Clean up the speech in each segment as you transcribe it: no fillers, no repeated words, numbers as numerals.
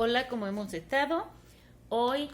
Hola, ¿cómo hemos estado? Hoy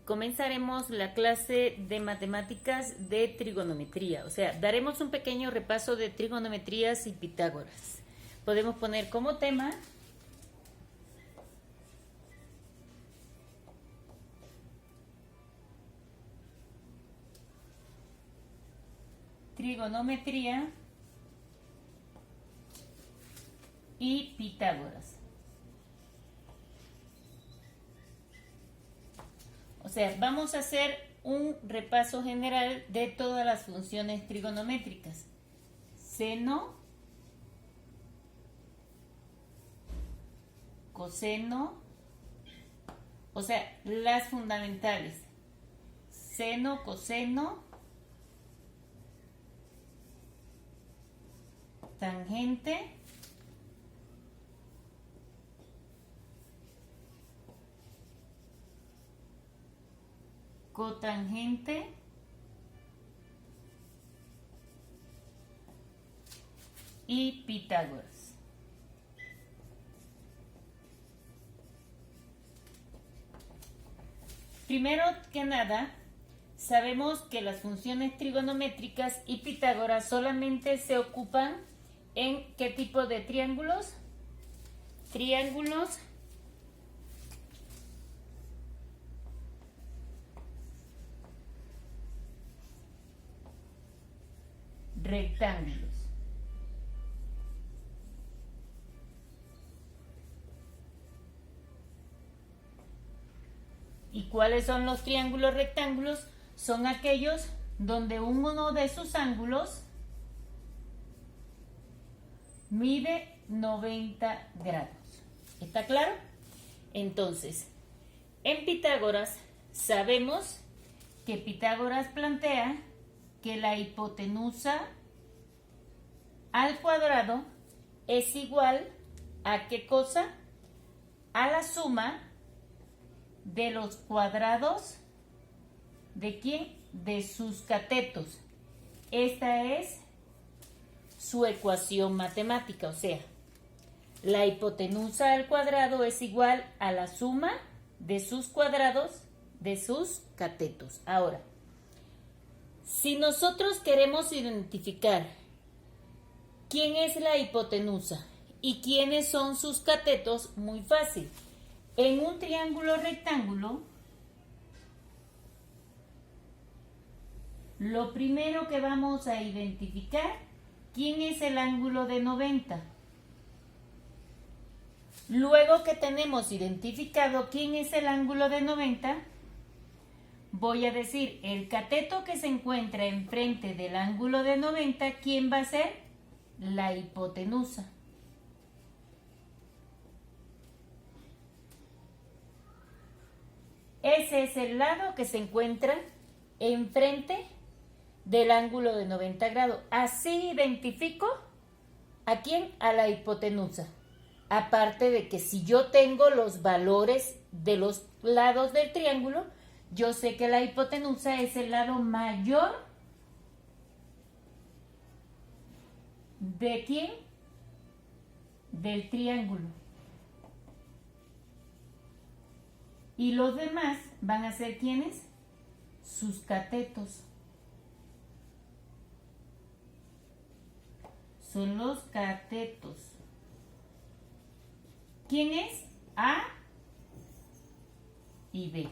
comenzaremos la clase de matemáticas de trigonometría, o sea, daremos un pequeño repaso de trigonometrías y Pitágoras. Podemos poner como tema trigonometría y Pitágoras. O sea, vamos a hacer un repaso general de todas las funciones trigonométricas. Seno, coseno, o sea, las fundamentales. Seno, coseno, tangente, cotangente y Pitágoras. Primero que nada, sabemos que las funciones trigonométricas y Pitágoras solamente se ocupan en ¿qué tipo de triángulos? Triángulos rectángulos. ¿Y cuáles son los triángulos rectángulos? Son aquellos donde uno de sus ángulos mide 90 grados. ¿Está claro? Entonces, en Pitágoras sabemos que Pitágoras plantea que la hipotenusa al cuadrado es igual a ¿qué cosa? A la suma de los cuadrados ¿de quién? De sus catetos. Esta es su ecuación matemática, o sea, la hipotenusa al cuadrado es igual a la suma de sus cuadrados de sus catetos. Ahora, si nosotros queremos identificar quién es la hipotenusa y quiénes son sus catetos, muy fácil. En un triángulo rectángulo, lo primero que vamos a identificar, ¿quién es el ángulo de 90? Luego que tenemos identificado quién es el ángulo de 90, voy a decir el cateto que se encuentra enfrente del ángulo de 90, ¿quién va a ser? La hipotenusa. Ese es el lado que se encuentra enfrente del ángulo de 90 grados. Así identifico ¿a quién? A la hipotenusa. Aparte de que si yo tengo los valores de los lados del triángulo, yo sé que la hipotenusa es el lado mayor ¿de quién? Del triángulo. Y los demás van a ser ¿quiénes? Sus catetos. Son los catetos. ¿Quién es? A y B.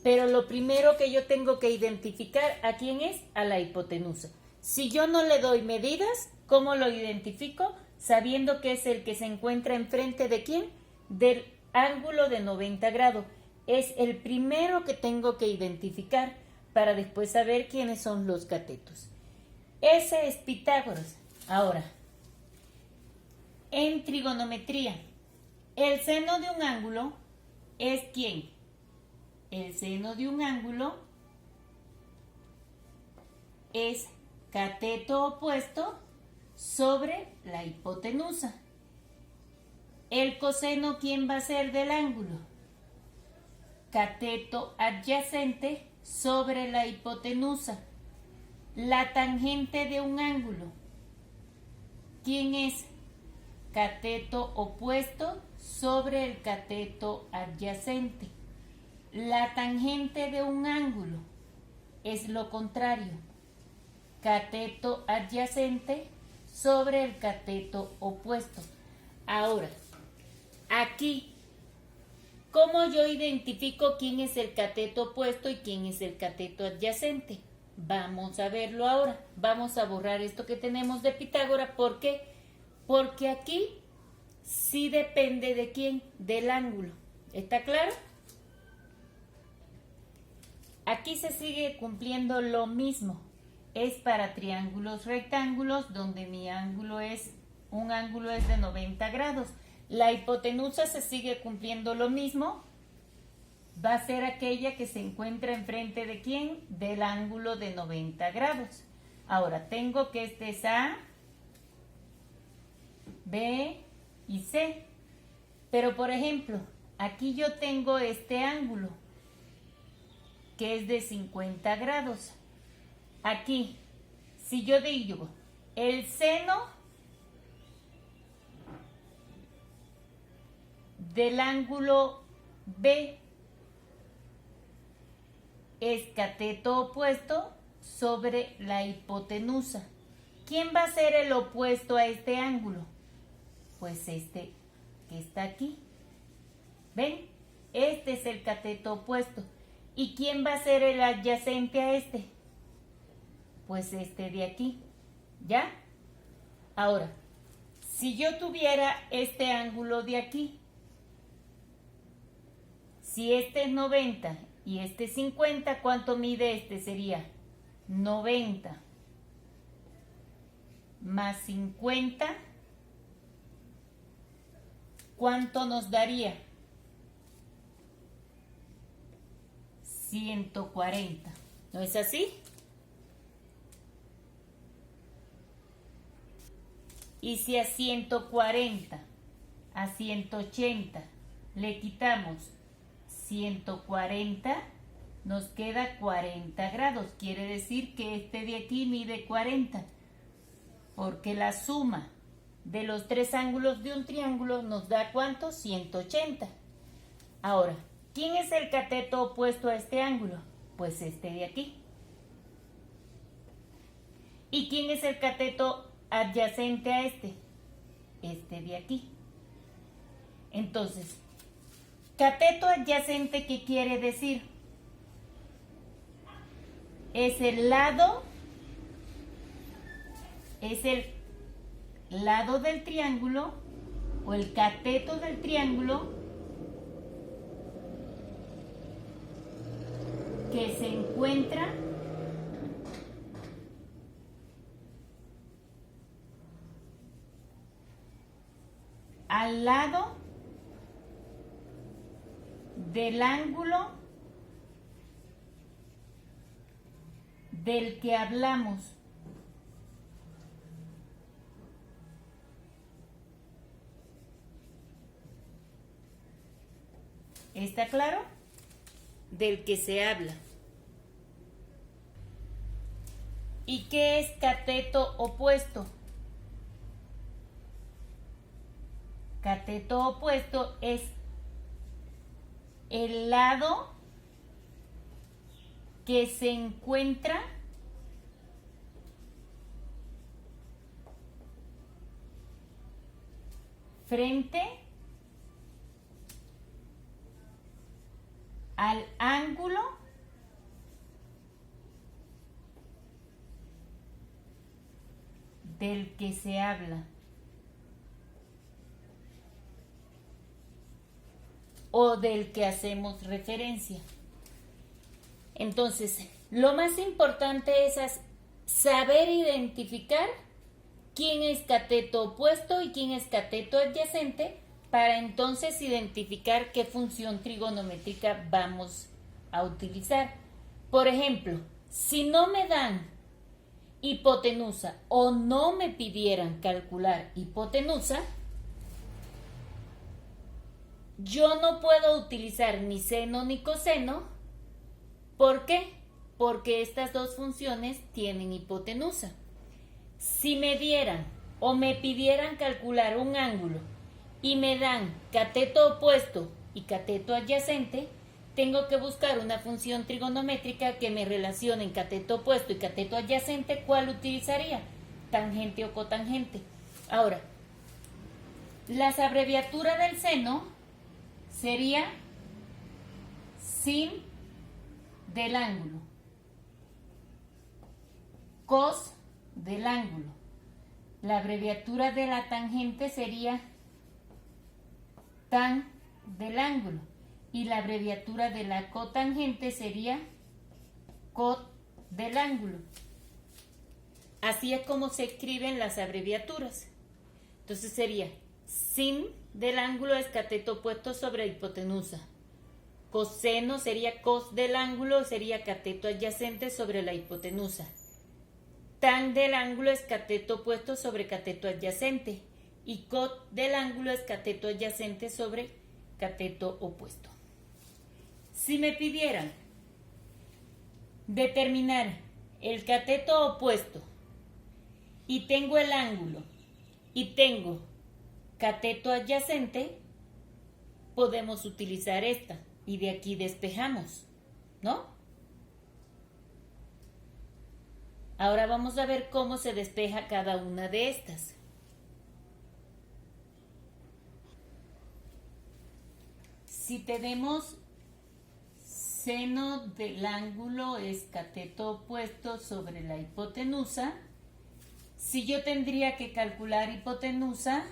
Pero lo primero que yo tengo que identificar, ¿a quién es? A la hipotenusa. Si yo no le doy medidas, ¿cómo lo identifico? Sabiendo que es el que se encuentra enfrente ¿de quién? Del ángulo de 90 grados. Es el primero que tengo que identificar para después saber quiénes son los catetos. Ese es Pitágoras. Ahora, en trigonometría, el seno de un ángulo es ¿quién? El seno de un ángulo es cateto opuesto sobre la hipotenusa. El coseno, ¿quién va a ser del ángulo? Cateto adyacente sobre la hipotenusa. La tangente de un ángulo, ¿quién es? cateto opuesto sobre el cateto adyacente. La tangente de un ángulo es lo contrario. Cateto adyacente sobre el cateto opuesto. Ahora, aquí, ¿cómo yo identifico quién es el cateto opuesto y quién es el cateto adyacente? Vamos a verlo ahora. Vamos a borrar esto que tenemos de Pitágoras. ¿Por qué? Porque aquí sí depende de quién, del ángulo. ¿Está claro? Aquí se sigue cumpliendo lo mismo. Es para triángulos rectángulos donde mi ángulo es, un ángulo es de 90 grados. La hipotenusa se sigue cumpliendo lo mismo. Va a ser aquella que se encuentra enfrente de quién, del ángulo de 90 grados. Ahora tengo que este es A, B y C. Pero por ejemplo, aquí yo tengo este ángulo que es de 50 grados. Aquí, si yo digo el seno del ángulo B es cateto opuesto sobre la hipotenusa. ¿Quién va a ser el opuesto a este ángulo? Pues este que está aquí. ¿Ven? Este es el cateto opuesto. ¿Y quién va a ser el adyacente a este? Pues este de aquí. ¿Ya? Ahora, si yo tuviera este ángulo de aquí, si este es 90 y este es 50, ¿cuánto mide este? Sería 90 más 50. ¿Cuánto nos daría? 140. ¿No es así? Y si a 140, a 180 le quitamos 140, nos queda 40 grados. Quiere decir que este de aquí mide 40, porque la suma de los tres ángulos de un triángulo nos da ¿cuánto? 180. Ahora, ¿quién es el cateto opuesto a este ángulo? Pues este de aquí. ¿Y quién es el cateto adyacente a este? Este de aquí. Entonces, cateto adyacente, ¿qué quiere decir? Es el lado del triángulo o el cateto del triángulo que se encuentra al lado del ángulo del que hablamos. ¿Está claro? Del que se habla. ¿Y qué es cateto opuesto? Cateto opuesto es el lado que se encuentra frente al ángulo del que se habla o del que hacemos referencia. Entonces, lo más importante es saber identificar quién es cateto opuesto y quién es cateto adyacente, para entonces identificar qué función trigonométrica vamos a utilizar. Por ejemplo, si no me dan hipotenusa o no me pidieran calcular hipotenusa, yo no puedo utilizar ni seno ni coseno. ¿Por qué? Porque estas dos funciones tienen hipotenusa. Si me dieran o me pidieran calcular un ángulo y me dan cateto opuesto y cateto adyacente, tengo que buscar una función trigonométrica que me relacione en cateto opuesto y cateto adyacente. ¿Cuál utilizaría? Tangente o cotangente. Ahora, las abreviaturas del seno sería sin del ángulo, cos del ángulo. La abreviatura de la tangente sería tan del ángulo. Y la abreviatura de la cotangente sería cot del ángulo. Así es como se escriben las abreviaturas. Entonces sería sin del ángulo es cateto opuesto sobre hipotenusa. Coseno sería cos del ángulo, sería cateto adyacente sobre la hipotenusa. Tan del ángulo es cateto opuesto sobre cateto adyacente. Y cot del ángulo es cateto adyacente sobre cateto opuesto. Si me pidieran determinar el cateto opuesto y tengo el ángulo y tengo cateto adyacente, podemos utilizar esta y de aquí despejamos, ¿no? Ahora vamos a ver cómo se despeja cada una de estas. Si tenemos seno del ángulo es cateto opuesto sobre la hipotenusa, si yo tendría que calcular hipotenusa,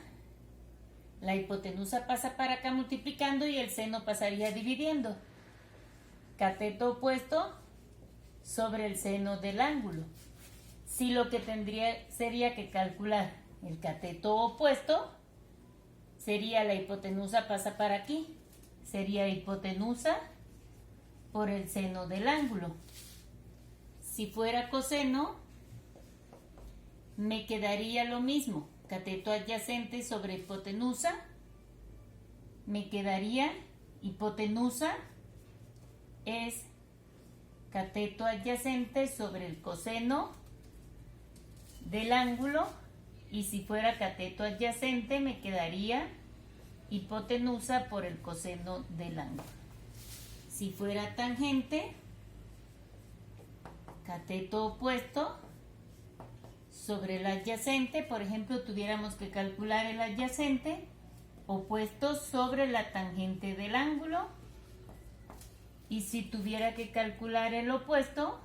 la hipotenusa pasa para acá multiplicando y el seno pasaría dividiendo. Cateto opuesto sobre el seno del ángulo. Si lo que tendría sería que calcular el cateto opuesto, sería la hipotenusa pasa para aquí. Sería hipotenusa por el seno del ángulo. Si fuera coseno, me quedaría lo mismo. Cateto adyacente sobre hipotenusa. Me quedaría hipotenusa es cateto adyacente sobre el coseno del ángulo. Y si fuera cateto adyacente, me quedaría hipotenusa por el coseno del ángulo. Si fuera tangente, cateto opuesto sobre el adyacente. Por ejemplo, tuviéramos que calcular el adyacente opuesto sobre la tangente del ángulo. Y si tuviera que calcular el opuesto,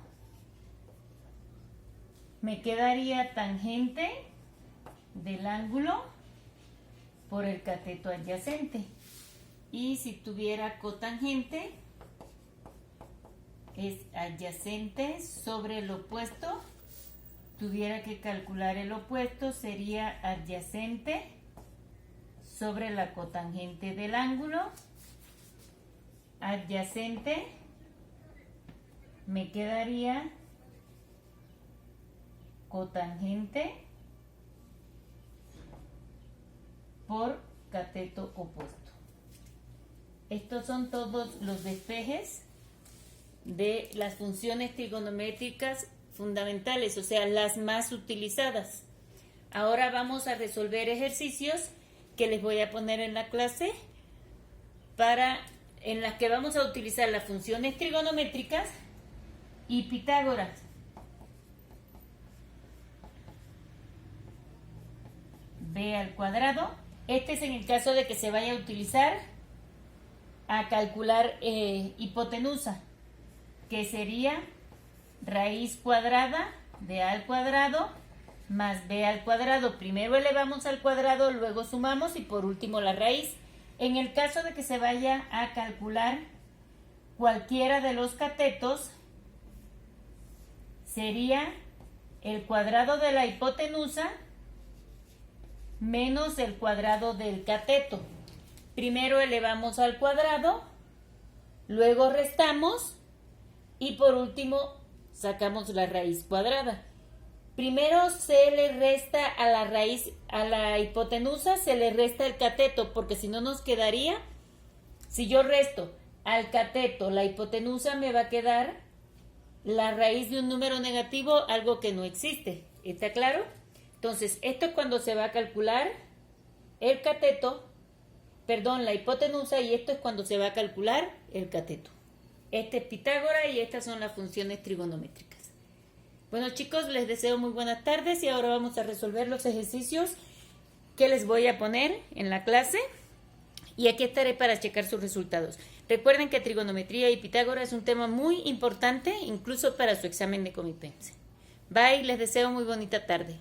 me quedaría tangente del ángulo por el cateto adyacente. Y si tuviera cotangente, es adyacente sobre el opuesto. Tuviera que calcular el opuesto, sería adyacente sobre la cotangente del ángulo. Adyacente me quedaría cotangente por cateto opuesto. Estos son todos los despejes de las funciones trigonométricas fundamentales, o sea, las más utilizadas. Ahora vamos a resolver ejercicios que les voy a poner en la clase en las que vamos a utilizar las funciones trigonométricas y Pitágoras. B al cuadrado. Este es en el caso de que se vaya a utilizar a calcular hipotenusa, que sería raíz cuadrada de A al cuadrado más B al cuadrado. Primero elevamos al cuadrado, luego sumamos y por último la raíz. En el caso de que se vaya a calcular cualquiera de los catetos, sería el cuadrado de la hipotenusa menos el cuadrado del cateto. Primero elevamos al cuadrado, luego restamos y por último sacamos la raíz cuadrada. Primero se le resta a la raíz, a la hipotenusa se le resta el cateto, porque si no nos quedaría, si yo resto al cateto la hipotenusa, me va a quedar la raíz de un número negativo, algo que no existe. ¿Está claro? Entonces, esto es cuando se va a calcular el cateto, perdón, la hipotenusa, y esto es cuando se va a calcular el cateto. Este es Pitágoras y estas son las funciones trigonométricas. Bueno, chicos, les deseo muy buenas tardes y ahora vamos a resolver los ejercicios que les voy a poner en la clase y aquí estaré para checar sus resultados. Recuerden que trigonometría y Pitágoras es un tema muy importante, incluso para su examen de Comipense. Bye, les deseo muy bonita tarde.